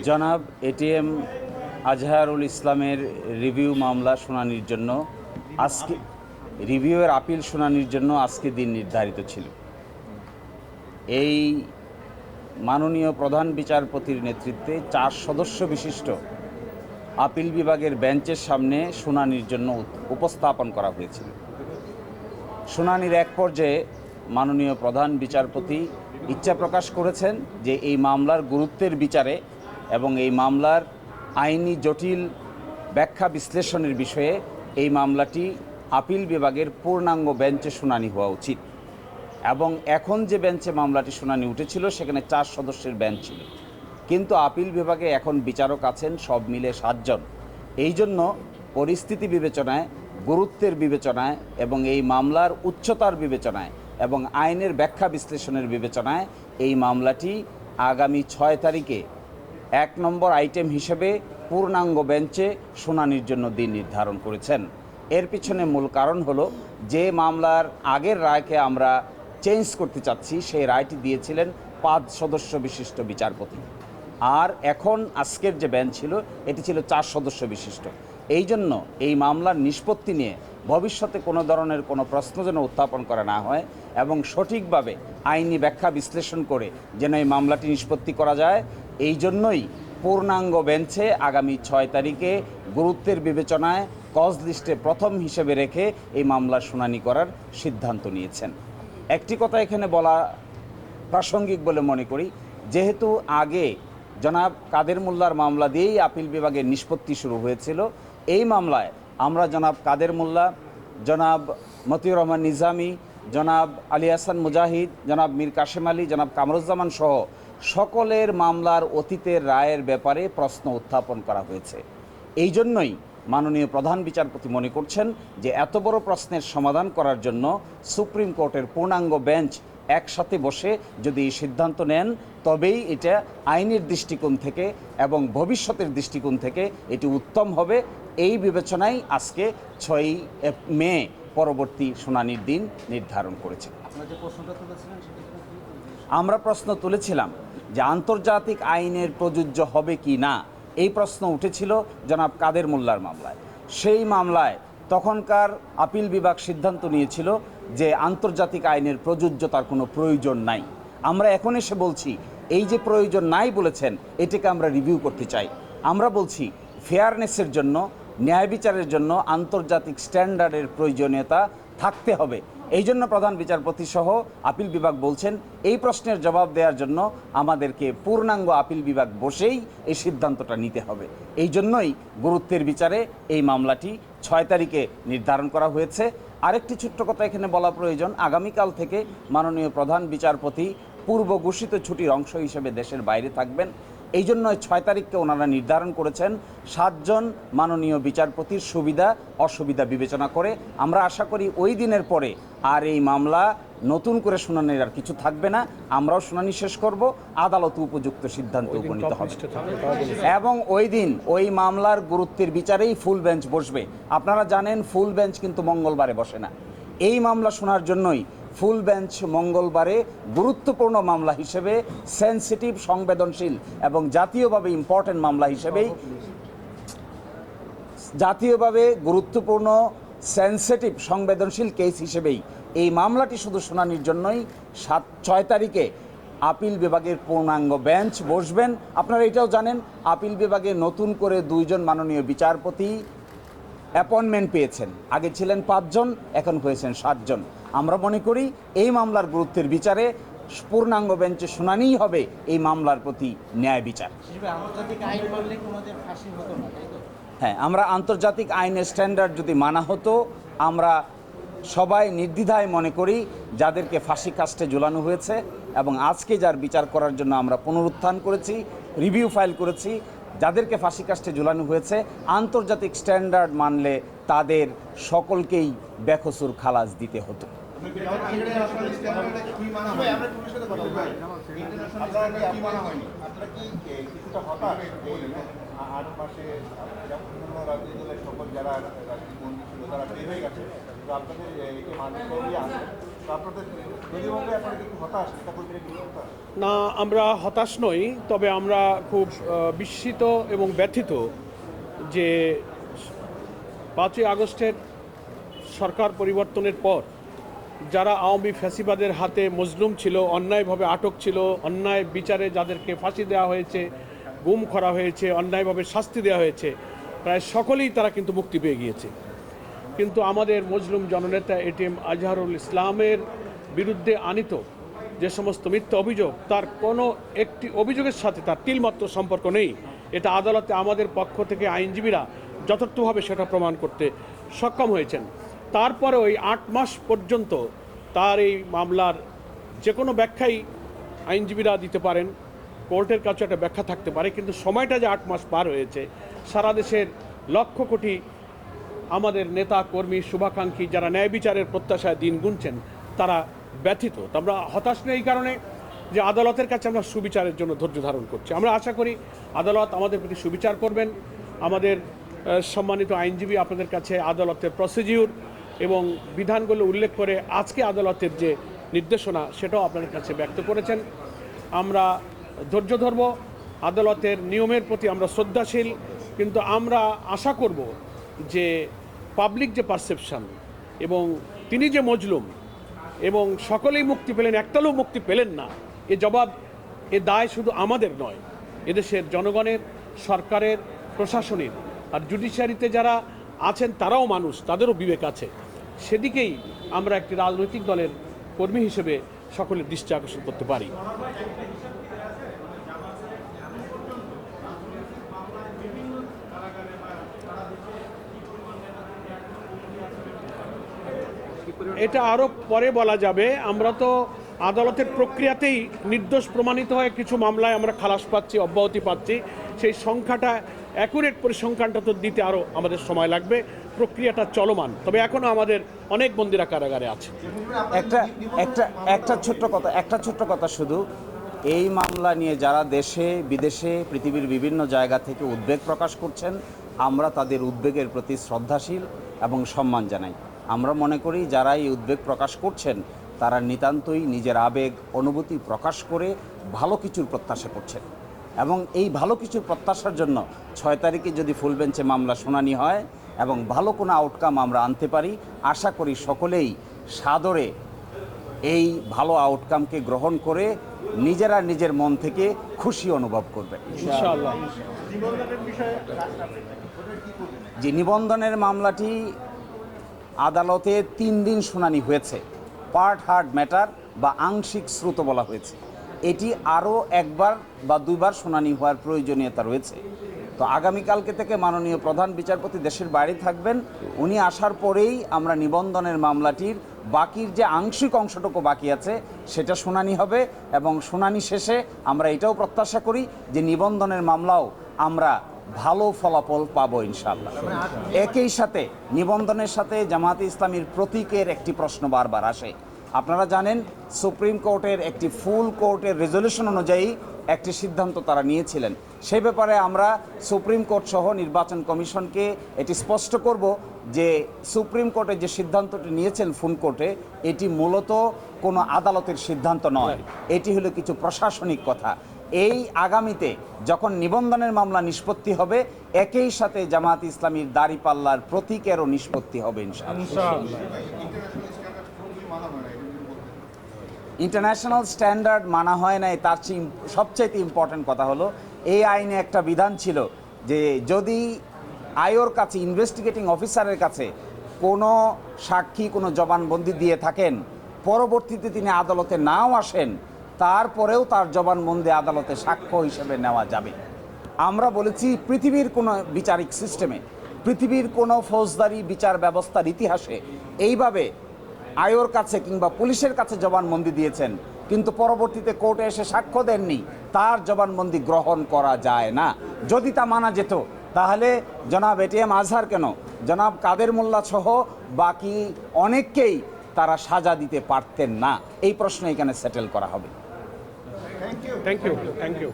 জনাব এটিএম আজহারুল ইসলামের রিভিউ মামলা শুনানির জন্য আজকে রিভিউয়ের আপিল শুনানির জন্য আজকে দিন নির্ধারিত ছিল। এই মাননীয় প্রধান বিচারপতির নেতৃত্বে 4 সদস্য বিশিষ্ট আপিল বিভাগের বেঞ্চের সামনে শুনানির জন্য উপস্থাপন করা হয়েছিল। শুনানির এক পর্যায়ে মাননীয় প্রধান বিচারপতি ইচ্ছা প্রকাশ করেছেন যে এই মামলার গুরুত্বের বিচারে এবং এই মামলার আইনি জটিল ব্যাখ্যা বিশ্লেষণের বিষয়ে এই মামলাটি আপিল বিভাগের পূর্ণাঙ্গ বেঞ্চে শুনানি হওয়া উচিত। এবং এখন যে বেঞ্চে মামলাটি শুনানি উঠেছিল সেখানে 4 সদস্যের বেঞ্চ ছিল, কিন্তু আপিল বিভাগে এখন বিচারক আছেন সব মিলে 7 জন। এই জন্য পরিস্থিতি বিবেচনায়, গুরুত্বের বিবেচনায় এবং এই মামলার উচ্চতার বিবেচনায় এবং আইনের ব্যাখ্যা বিশ্লেষণের বিবেচনায় এই মামলাটি আগামী 6 তারিখে 1 নম্বর আইটেম হিসেবে পূর্ণাঙ্গ বেঞ্চে শুনানির জন্য দিন নির্ধারণ করেছেন। এর পিছনে মূল কারণ হলো যে মামলার আগের রায়কে আমরা চেঞ্জ করতে চাচ্ছি সেই রায়টি দিয়েছিলেন 5 সদস্য বিশিষ্ট বিচারপতি, আর এখন আজকের যে বেঞ্চ ছিল এটি ছিল 4 সদস্য বিশিষ্ট। এই জন্য এই মামলার নিষ্পত্তি নিয়ে ভবিষ্যতে কোনো ধরনের কোনো প্রশ্ন যেন উত্থাপন করা না হয় এবং সঠিকভাবে আইনি ব্যাখ্যা বিশ্লেষণ করে যেন এই মামলাটি নিষ্পত্তি করা যায়, এই জন্যই পূর্ণাঙ্গ বেঞ্চে আগামী 6 তারিখে গুরুত্বের বিবেচনায় কজ লিস্টে প্রথম হিসেবে রেখে এই মামলার শুনানি করার সিদ্ধান্ত নিয়েছেন। একটি কথা এখানে বলা প্রাসঙ্গিক বলে মনে করি, যেহেতু আগে জনাব কাদের মোল্লার মামলা দিয়েই আপিল বিভাগের নিষ্পত্তি শুরু হয়েছিল, এই মামলায় আমরা জনাব কাদের মোল্লা, জনাব মতিউর রহমান নিজামী, জনাব আলী হাসান মুজাহিদ, জনাব মীর কাশেম আলী, জনাব কামরুজ্জামান সহ সকলের মামলার অতীতের রায়ের ব্যাপারে প্রশ্ন উত্থাপন করা হয়েছে। এই জন্যই মাননীয় প্রধান বিচারপতি মনে করছেন যে এত বড় প্রশ্নের সমাধান করার জন্য সুপ্রিম কোর্টের পূর্ণাঙ্গ বেঞ্চ একসাথে বসে যদি এই সিদ্ধান্ত নেন, তবেই এটা আইনের দৃষ্টিকোণ থেকে এবং ভবিষ্যতের দৃষ্টিকোণ থেকে এটি উত্তম হবে। এই বিবেচনায় আজকে 6 মে পরবর্তী শুনানির দিন নির্ধারণ করেছে। আমরা প্রশ্ন তুলেছিলাম যে আন্তর্জাতিক আইনের প্রযোজ্য হবে কি না, এই প্রশ্ন উঠেছিল জনাব কাদের মোল্লার মামলায়। সেই মামলায় তখনকার আপিল বিভাগ সিদ্ধান্ত নিয়েছিল যে আন্তর্জাতিক আইনের প্রযোজ্যতার কোনো প্রয়োজন নাই। আমরা এখন এসে বলছি এই যে প্রয়োজন নাই বলেছেন, এটাকে আমরা রিভিউ করতে চাই। আমরা বলছি ফেয়ারনেসের জন্য, ন্যায় বিচারের জন্য আন্তর্জাতিক স্ট্যান্ডার্ডের প্রয়োজনীয়তা থাকতে হবে। এই জন্য প্রধান বিচারপতি সহ আপিল বিভাগ বলছেন এই প্রশ্নের জবাব দেওয়ার জন্য আমাদেরকে পূর্ণাঙ্গ আপিল বিভাগ বসেই এই সিদ্ধান্তটা নিতে হবে। এই জন্যই গুরুত্বের বিচারে এই মামলাটি 6 তারিখে নির্ধারণ করা হয়েছে। আরেকটি ছোট্ট কথা এখানে বলা প্রয়োজন, আগামীকাল থেকে মাননীয় প্রধান বিচারপতি পূর্ব ঘোষিত ছুটির অংশ হিসেবে দেশের বাইরে থাকবেন। এই জন্য 6 তারিখকে ওনারা নির্ধারণ করেছেন 7 জন মাননীয় বিচারপতির সুবিধা অসুবিধা বিবেচনা করে। আমরা আশা করি ওই দিনের পরে আর এই মামলা নতুন করে শুনানির আর কিছু থাকবে না। আমরাও শুনানি শেষ করব, আদালত উপযুক্ত সিদ্ধান্ত উপনীত হবে এবং ওই দিন ওই মামলার গুরুত্বের বিচারেই ফুল বেঞ্চ বসবে। আপনারা জানেন ফুল বেঞ্চ কিন্তু মঙ্গলবারে বসে না। এই মামলা শোনার জন্যই ফুল বেঞ্চ মঙ্গলবারে গুরুত্বপূর্ণ মামলা হিসেবে, সেন্সিটিভ সংবেদনশীল এবং জাতীয়ভাবে ইম্পর্টেন্ট মামলা হিসেবেই, জাতীয়ভাবে গুরুত্বপূর্ণ সেন্সিটিভ সংবেদনশীল কেস হিসেবেই এই মামলাটি শুধু শুনানির জন্যই 6 তারিখে আপিল বিভাগের পূর্ণাঙ্গ বেঞ্চ বসবেন। আপনারা এটাও জানেন আপিল বিভাগে নতুন করে 2 জন মাননীয় বিচারপতি অ্যাপয়েন্টমেন্ট পেয়েছেন। আগে ছিলেন 5 জন, এখন হয়েছেন 7 জন। আমরা মনে করি এই মামলার গুরুত্বের বিচারে পূর্ণাঙ্গ বেঞ্চে শুনানিই হবে এই মামলার প্রতি ন্যায় বিচার। হ্যাঁ, আমরা আন্তর্জাতিক আইনের স্ট্যান্ডার্ড যদি মানা হতো, আমরা সবাই নির্দ্বিধায় মনে করি যাদেরকে ফাঁসি কাস্টে ঝুলানো হয়েছে এবং আজকে যার বিচার করার জন্য আমরা পুনরুত্থান করেছি, রিভিউ ফাইল করেছি, যাদেরকে ফাঁসি কাস্টে ঝুলানো হয়েছে আন্তর্জাতিক স্ট্যান্ডার্ড মানলে তাদের সকলকেই বেকসুর খালাস দিতে হতো। না, আমরা হতাশ নই, তবে আমরা খুব বিস্মিত এবং ব্যথিত যে 5ই আগস্টের সরকার পরিবর্তনের পর যারা আওয়ামী ফ্যাসিবাদের হাতে মজলুম ছিল, অন্যায়ভাবে আটক ছিল, অন্যায় বিচারে যাদেরকে ফাঁসি দেওয়া হয়েছে, গুম করা হয়েছে, অন্যায়ভাবে শাস্তি দেওয়া হয়েছে, প্রায় সকলেই তারা কিন্তু মুক্তি পেয়ে গিয়েছে। কিন্তু আমাদের মজলুম জননেতা এটিএম আজহারুল ইসলামের বিরুদ্ধে আনিত যে সমস্ত মিথ্যা অভিযোগ, তার কোনো একটি অভিযোগের সাথে তার তিলমাত্র সম্পর্ক নেই। এটা আদালতে আমাদের পক্ষ থেকে আইনজীবীরা যথার্থভাবে সেটা প্রমাণ করতে সক্ষম হয়েছেন। তারপরে ওই 8 মাস পর্যন্ত তার এই মামলার যে কোনো ব্যাখ্যাই আইনজীবীরা দিতে পারেন, কোর্টের কাছে একটা ব্যাখ্যা থাকতে পারে, কিন্তু সময়টা যে 8 মাস পার হয়েছে, সারা দেশের লক্ষ কোটি আমাদের নেতা কর্মী শুভাকাঙ্ক্ষী যারা ন্যায় বিচারের প্রত্যাশায় দিন গুনছেন, তারা ব্যথিত। আমরা হতাশ নেই এই কারণে যে আদালতের কাছে আমরা সুবিচারের জন্য ধৈর্য ধারণ করছি। আমরা আশা করি আদালত আমাদের প্রতি সুবিচার করবেন। আমাদের সম্মানিত আইনজীবী আপনাদের কাছে আদালতের প্রসিডিউর এবং বিধানগুলো উল্লেখ করে আজকে আদালতের যে নির্দেশনা সেটাও আপনাদের কাছে ব্যক্ত করেছেন। আমরা ধৈর্য ধরব, আদালতের নিয়মের প্রতি আমরা শ্রদ্ধাশীল, কিন্তু আমরা আশা করব যে পাবলিক যে পারসেপশন এবং তিনি যে মজলুম এবং সকলেই মুক্তি পেলেন, একটা লোক মুক্তি পেলেন না, এ জবাব, এ দায় শুধু আমাদের নয়, এদেশের জনগণের, সরকারের, প্রশাসনের। আর জুডিশিয়ারিতে যারা আছেন তারাও মানুষ, তাদেরও বিবেক আছে। সেদিকেই আমরা একটি রাজনৈতিক দলের কর্মী হিসেবে সকলের দৃষ্টি আকর্ষণ করতে পারি। এটা আরও পরে বলা যাবে। আমরা তো আদালতের প্রক্রিয়াতেই নির্দোষ প্রমাণিত হয়ে কিছু মামলায় আমরা খালাস পাচ্ছি, অব্যাহতি পাচ্ছি। সেই সংখ্যাটা অ্যাকুরেট পরিসংখ্যানটা তো দিতে আরও আমাদের সময় লাগবে। প্রক্রিয়াটা চলমান, তবে এখনও আমাদের অনেক বন্দীরা কারাগারে আছে। একটা ছোট্ট কথা শুধু, এই মামলা নিয়ে যারা দেশে বিদেশে পৃথিবীর বিভিন্ন জায়গা থেকে উদ্বেগ প্রকাশ করছেন, আমরা তাদের উদ্বেগের প্রতি শ্রদ্ধাশীল এবং সম্মান জানাই। আমরা মনে করি যারা এই উদ্বেগ প্রকাশ করছেন তারা নিতান্তই নিজের আবেগ অনুভূতি প্রকাশ করে ভালো কিছুর প্রত্যাশা করছেন, এবং এই ভালো কিছুর প্রত্যাশার জন্য 6 তারিখে যদি ফুল বেঞ্চে মামলা শুনানি হয় এবং ভালো কোনো আউটকাম আমরা আনতে পারি, আশা করি সকলেই সাদরে এই ভালো আউটকামকে গ্রহণ করে নিজেরা নিজের মন থেকে খুশি অনুভব করবেন ইনশাআল্লাহ। যে নিবন্ধনের মামলাটি আদালতে 3 দিন শুনানি হয়েছে, পার্ট হার্ড ম্যাটার বা আংশিক শ্রুত বলা হয়েছে। এটি আরও 1 বার বা 2 বার শুনানি হওয়ার প্রয়োজনীয়তা রয়েছে। তো আগামীকালকে থেকে মাননীয় প্রধান বিচারপতি দেশের বাইরে থাকবেন, উনি আসার পরেই আমরা নিবন্ধনের মামলাটির বাকির যে আংশিক অংশটুকু বাকি আছে সেটা শুনানি হবে, এবং শুনানি শেষে আমরা এটাও প্রত্যাশা করি যে নিবন্ধনের মামলাও আমরা ভালো ফলাফল পাবো ইনশাআল্লাহ। একই সাথে নিবন্ধনের সাথে জামায়াতে ইসলামীর প্রতীকের একটি প্রশ্ন বারবার আসে। আপনারা জানেন সুপ্রিম কোর্টের একটি ফুল কোর্টের রেজলিউশন অনুযায়ী একটি সিদ্ধান্ত তারা নিয়েছিলেন। সেই ব্যাপারে আমরা সুপ্রিম কোর্ট সহ নির্বাচন কমিশনকে এটি স্পষ্ট করব যে সুপ্রিম কোর্টে যে সিদ্ধান্তটি নিয়েছেন ফুল কোর্টে, এটি মূলত কোনো আদালতের সিদ্ধান্ত নয়, এটি হলো কিছু প্রশাসনিক কথা। এই আগামীতে যখন নিবন্ধনের মামলা নিষ্পত্তি হবে, একই সাথে জামায়াত ইসলামীর দাড়িপাল্লার প্রতীকেরও নিষ্পত্তি হবে ইনশাআল্লাহ। ইন্টারন্যাশনাল স্ট্যান্ডার্ড মানা হয় নাই, তার চেয়ে সবচাইতে ইম্পর্টেন্ট কথা হলো এই আইনে একটা বিধান ছিল যে যদি আয়োর কাছে, ইনভেস্টিগেটিং অফিসারের কাছে কোনো সাক্ষী কোনো জবানবন্দি দিয়ে থাকেন, পরবর্তীতে তিনি আদালতে নাও আসেন, তারপরেও তার জবানবন্দি আদালতে সাক্ষ্য হিসেবে নেওয়া যাবে। আমরা বলেছি পৃথিবীর কোনো বিচারিক সিস্টেমে, পৃথিবীর কোনো ফৌজদারি বিচার ব্যবস্থার ইতিহাসে এইভাবে আয়োর কাছে কিংবা পুলিশের কাছে জবানবন্দি দিয়েছেন কিন্তু পরবর্তীতে কোর্টে এসে সাক্ষ্য দেননি, তার জবানবন্দি গ্রহণ করা যায় না। যদি তা মানা যেত তাহলে জনাব এটিএম আজহার কেন, জনাব কাদের মোল্লা সহ বাকি অনেককেই তারা সাজা দিতে পারতেন না। এই প্রশ্ন এখানে সেটেল করা হবে। Thank you.